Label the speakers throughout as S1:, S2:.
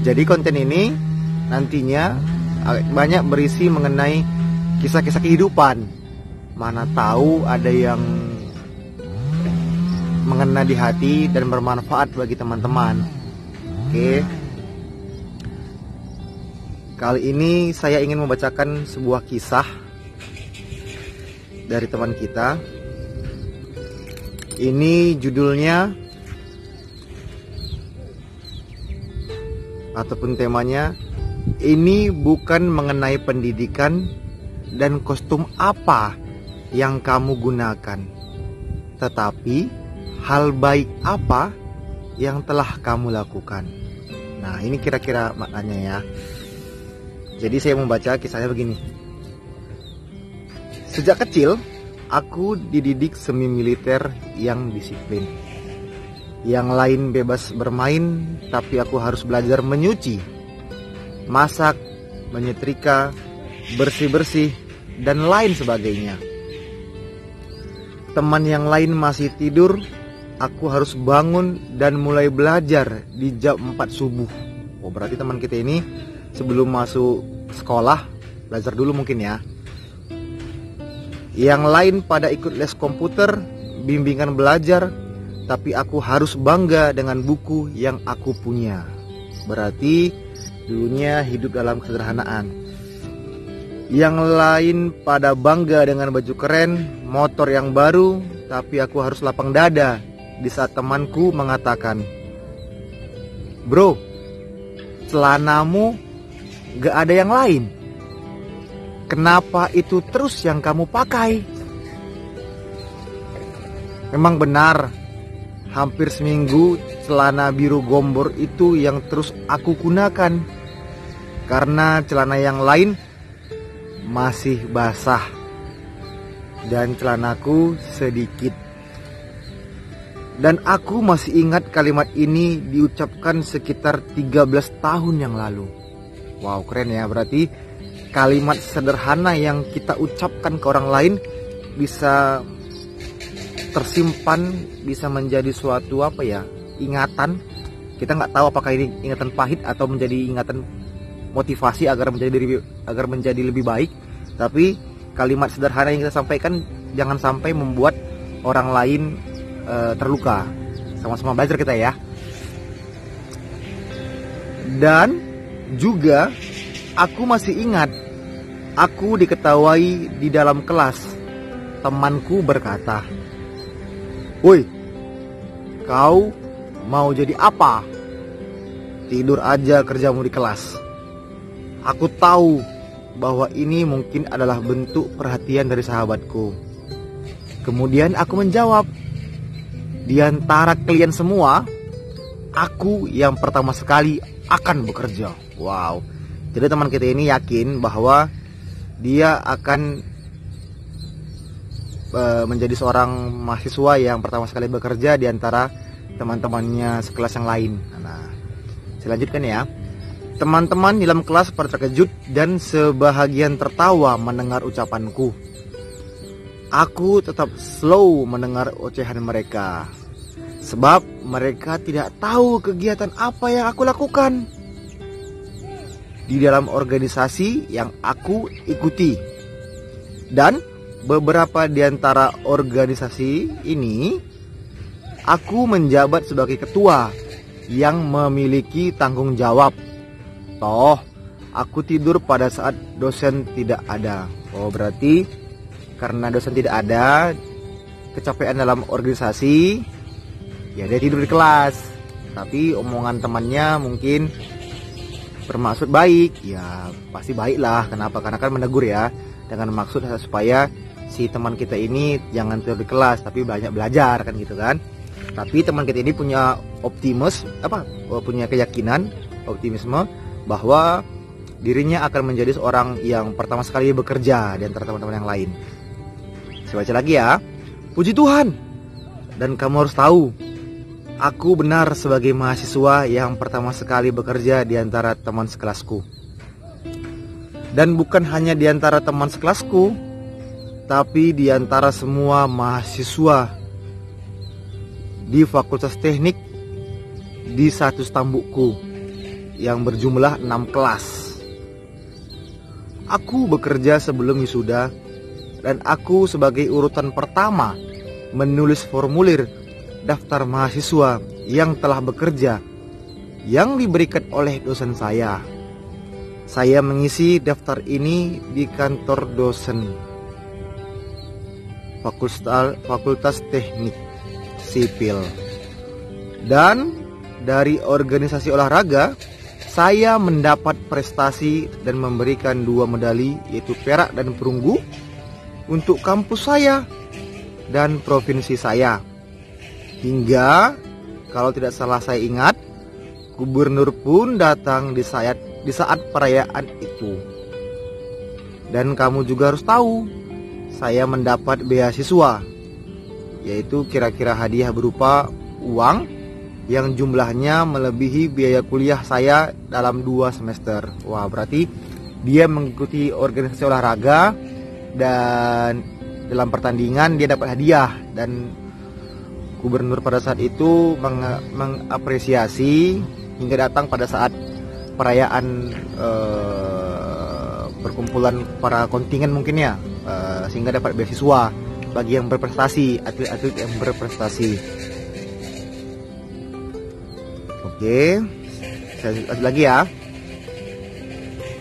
S1: Jadi konten ini nantinya banyak berisi mengenai kisah-kisah kehidupan. Mana tahu ada yang mengena di hati dan bermanfaat bagi teman-teman. Oke. Kali ini saya ingin membacakan sebuah kisah dari teman kita. Ini judulnya ataupun temanya, ini bukan mengenai pendidikan dan kostum apa yang kamu gunakan, tetapi hal baik apa yang telah kamu lakukan. Nah, ini kira-kira maknanya ya. Jadi saya membaca kisahnya begini. Sejak kecil, aku dididik semi militer yang disiplin. Yang lain bebas bermain, tapi aku harus belajar menyuci, masak, menyetrika, bersih-bersih, dan lain sebagainya. Teman yang lain masih tidur, aku harus bangun dan mulai belajar di jam 4 subuh. Oh, berarti teman kita ini sebelum masuk sekolah belajar dulu mungkin ya. Yang lain pada ikut les komputer, bimbingan belajar, tapi aku harus bangga dengan buku yang aku punya. Berarti dulunya hidup dalam kesederhanaan. Yang lain pada bangga dengan baju keren, motor yang baru, tapi aku harus lapang dada di saat temanku mengatakan, "Bro, celanamu gak ada yang lain. Kenapa itu terus yang kamu pakai?" Memang benar, hampir seminggu celana biru gombor itu yang terus aku gunakan, karena celana yang lain masih basah dan celanaku sedikit. Dan aku masih ingat kalimat ini diucapkan sekitar 13 tahun yang lalu. Wow, keren ya. Berarti kalimat sederhana yang kita ucapkan ke orang lain bisa tersimpan, bisa menjadi suatu ingatan. Kita nggak tahu apakah ini ingatan pahit atau menjadi ingatan motivasi agar menjadi lebih baik. Tapi kalimat sederhana yang kita sampaikan jangan sampai membuat orang lain terluka. Sama-sama belajar kita ya. Dan juga aku masih ingat, aku diketawai di dalam kelas. Temanku berkata, "Woi, kau mau jadi apa? Tidur aja kerjamu di kelas." Aku tahu bahwa ini mungkin adalah bentuk perhatian dari sahabatku. Kemudian aku menjawab, "Di antara kalian semua, aku yang pertama sekali akan bekerja." Wow. Jadi teman kita ini yakin bahwa dia akan menjadi seorang mahasiswa yang pertama sekali bekerja di antara teman-temannya sekelas yang lain. Nah, saya lanjutkan ya. Teman-teman di dalam kelas pada terkejut dan sebahagian tertawa mendengar ucapanku. Aku tetap slow mendengar ocehan mereka, sebab mereka tidak tahu kegiatan apa yang aku lakukan di dalam organisasi yang aku ikuti. Dan beberapa di antara organisasi ini, aku menjabat sebagai ketua yang memiliki tanggung jawab. Toh, aku tidur pada saat dosen tidak ada. Oh, berarti karena dosen tidak ada, kecapean dalam organisasi, ya dia tidur di kelas. Tapi omongan temannya mungkin bermaksud baik, ya pasti baik lah. Kenapa? Karena kan menegur ya, dengan maksud supaya si teman kita ini jangan tidur di kelas, tapi banyak belajar kan gitu kan. Tapi teman kita ini punya punya keyakinan, optimisme bahwa dirinya akan menjadi seorang yang pertama sekali bekerja di antara teman-teman yang lain. Saya baca lagi ya. "Puji Tuhan, dan kamu harus tahu, aku benar sebagai mahasiswa yang pertama sekali bekerja di antara teman sekelasku. Dan bukan hanya di antara teman sekelasku, tapi di antara semua mahasiswa di Fakultas Teknik di satu stambukku. yang berjumlah 6 kelas. Aku bekerja sebelum wisuda, dan aku sebagai urutan pertama menulis formulir daftar mahasiswa yang telah bekerja yang diberikan oleh dosen saya. Saya mengisi daftar ini di kantor dosen Fakultas Teknik Sipil. Dan dari organisasi olahraga, saya mendapat prestasi dan memberikan 2 medali, yaitu perak dan perunggu, untuk kampus saya dan provinsi saya. Hingga, kalau tidak salah saya ingat, gubernur pun datang di saat perayaan itu. Dan kamu juga harus tahu, saya mendapat beasiswa, yaitu kira-kira hadiah berupa uang yang jumlahnya melebihi biaya kuliah saya dalam 2 semester. Wah, berarti dia mengikuti organisasi olahraga dan dalam pertandingan dia dapat hadiah, dan gubernur pada saat itu mengapresiasi hingga datang pada saat perayaan perkumpulan para kontingen mungkin ya, sehingga dapat beasiswa bagi yang berprestasi, atlet-atlet yang berprestasi. Oke, saya lanjut lagi ya.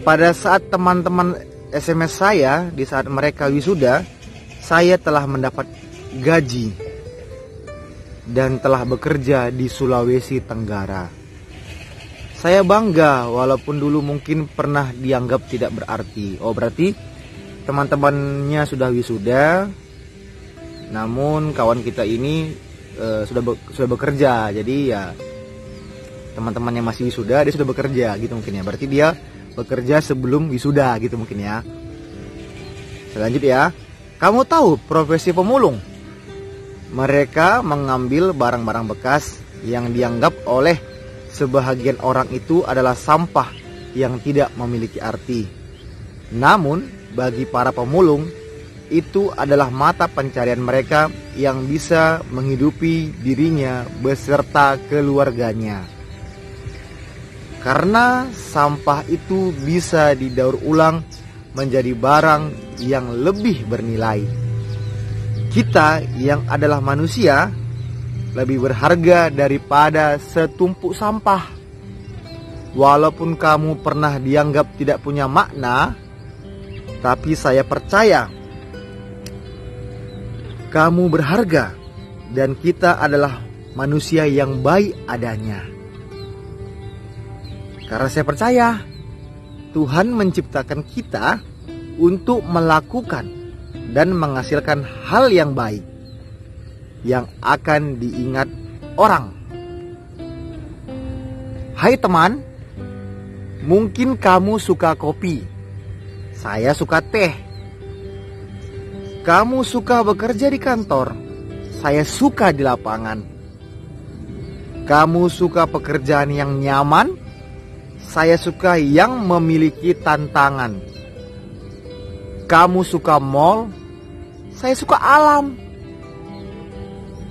S1: Pada saat teman-teman SMS saya, di saat mereka wisuda, saya telah mendapat gaji dan telah bekerja di Sulawesi Tenggara. Saya bangga walaupun dulu mungkin pernah dianggap tidak berarti. Oh, berarti teman-temannya sudah wisuda, namun kawan kita ini sudah bekerja. Jadi ya teman-temannya masih wisuda, dia sudah bekerja gitu mungkin ya. Berarti dia bekerja sebelum wisuda gitu mungkin ya. Selanjutnya ya, kamu tahu profesi pemulung? Mereka mengambil barang-barang bekas yang dianggap oleh sebahagian orang itu adalah sampah yang tidak memiliki arti. Namun bagi para pemulung, itu adalah mata pencarian mereka yang bisa menghidupi dirinya beserta keluarganya. Karena sampah itu bisa didaur ulang menjadi barang yang lebih bernilai. Kita yang adalah manusia lebih berharga daripada setumpuk sampah. Walaupun kamu pernah dianggap tidak punya makna, tapi saya percaya kamu berharga dan kita adalah manusia yang baik adanya. Karena saya percaya Tuhan menciptakan kita untuk melakukan dan menghasilkan hal yang baik yang akan diingat orang. Hai teman, mungkin kamu suka kopi, saya suka teh. Kamu suka bekerja di kantor, saya suka di lapangan. Kamu suka pekerjaan yang nyaman, saya suka yang memiliki tantangan. Kamu suka mall, saya suka alam.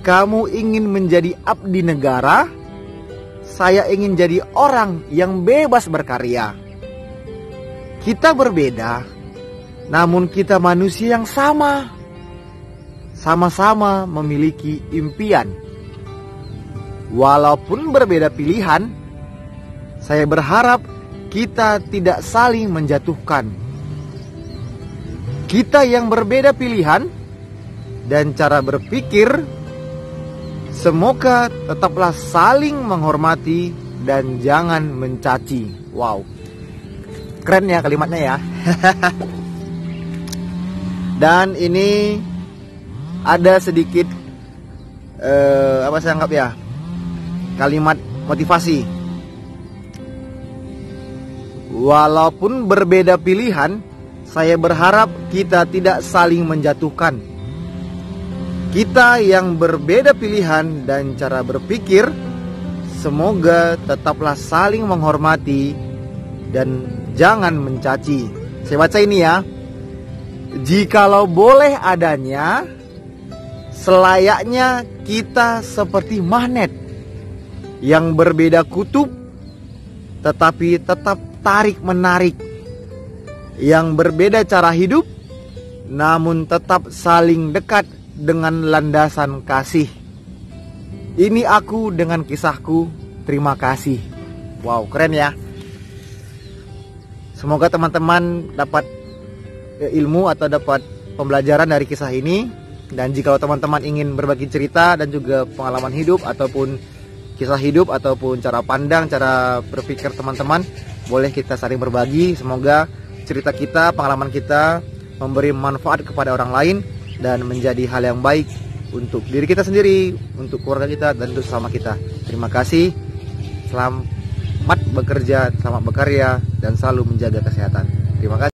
S1: Kamu ingin menjadi abdi negara, saya ingin jadi orang yang bebas berkarya. Kita berbeda, namun kita manusia yang sama. Sama-sama memiliki impian. Walaupun berbeda pilihan, saya berharap kita tidak saling menjatuhkan. Kita yang berbeda pilihan dan cara berpikir, semoga tetaplah saling menghormati dan jangan mencaci. Wow, keren ya kalimatnya ya. Dan ini ada sedikit apa saya anggap ya, kalimat motivasi. Walaupun berbeda pilihan, saya berharap kita tidak saling menjatuhkan. Kita yang berbeda pilihan dan cara berpikir, semoga tetaplah saling menghormati dan jangan mencaci. Saya baca ini ya. Jikalau boleh adanya, selayaknya kita seperti magnet yang berbeda kutub, tetapi tetap tarik-menarik. Yang berbeda cara hidup, namun tetap saling dekat dengan landasan kasih. Ini aku dengan kisahku, terima kasih. Wow, keren ya. Semoga teman-teman dapat ilmu atau dapat pembelajaran dari kisah ini. Dan jika teman-teman ingin berbagi cerita dan juga pengalaman hidup ataupun kisah hidup ataupun cara pandang, cara berpikir teman-teman, boleh kita saling berbagi. Semoga cerita kita, pengalaman kita memberi manfaat kepada orang lain dan menjadi hal yang baik untuk diri kita sendiri, untuk keluarga kita, dan untuk sesama kita. Terima kasih. Selamat bekerja, selamat berkarya, dan selalu menjaga kesehatan. Terima kasih.